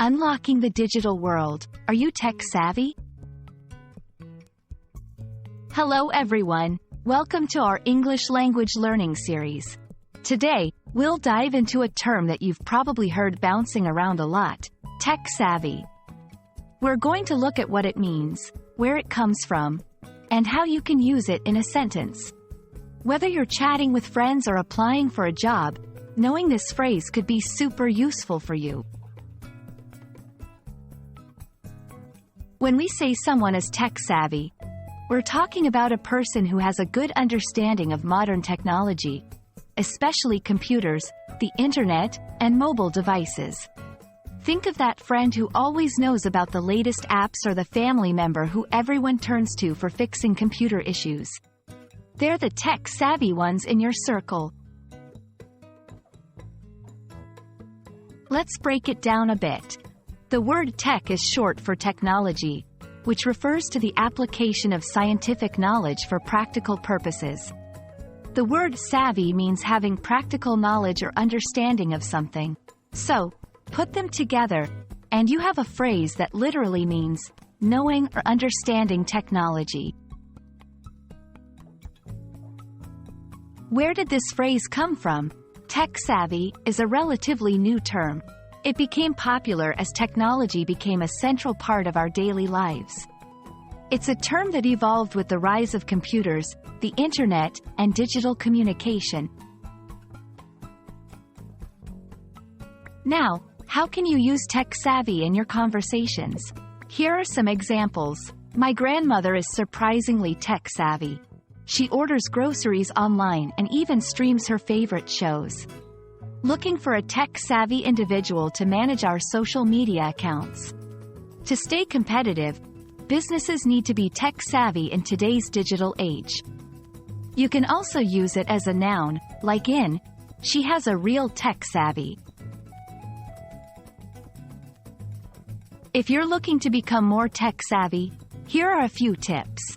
Unlocking the digital world. Are you tech savvy? Hello everyone. Welcome to our English language learning series. Today, we'll dive into a term that you've probably heard bouncing around a lot: tech savvy. We're going to look at what it means, where it comes from, and how you can use it in a sentence. Whether you're chatting with friends or applying for a job, knowing this phrase could be super useful for you. When we say someone is tech-savvy, we're talking about a person who has a good understanding of modern technology, especially computers, the internet, and mobile devices. Think of that friend who always knows about the latest apps or the family member who everyone turns to for fixing computer issues. They're the tech-savvy ones in your circle. Let's break it down a bit. The word tech is short for technology, which refers to the application of scientific knowledge for practical purposes. The word savvy means having practical knowledge or understanding of something. So, put them together, and you have a phrase that literally means knowing or understanding technology. Where did this phrase come from? Tech-savvy is a relatively new term. It became popular as technology became a central part of our daily lives. It's a term that evolved with the rise of computers, the internet, and digital communication. Now, how can you use tech-savvy in your conversations? Here are some examples. My grandmother is surprisingly tech-savvy. She orders groceries online and even streams her favorite shows. Looking for a tech-savvy individual to manage our social media accounts. To stay competitive, businesses need to be tech-savvy in today's digital age. You can also use it as a noun, like in, she has a real tech-savvy. If you're looking to become more tech-savvy, here are a few tips.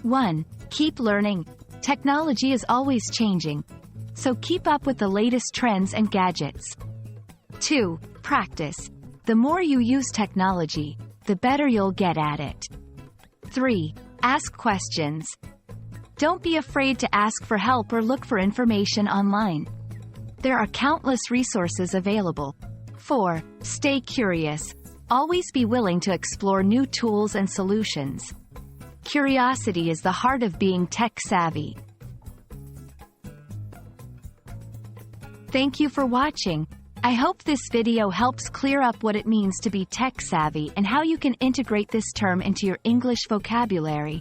1. Keep learning. Technology is always changing, so keep up with the latest trends and gadgets. 2. Practice. The more you use technology, the better you'll get at it. 3. Ask questions. Don't be afraid to ask for help or look for information online. There are countless resources available. 4. Stay curious. Always be willing to explore new tools and solutions. Curiosity is the heart of being tech-savvy. Thank you for watching. I hope this video helps clear up what it means to be tech-savvy and how you can integrate this term into your English vocabulary.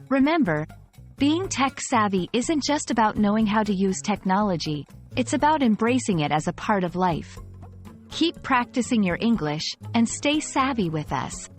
Remember, being tech-savvy isn't just about knowing how to use technology, it's about embracing it as a part of life. Keep practicing your English, and stay savvy with us.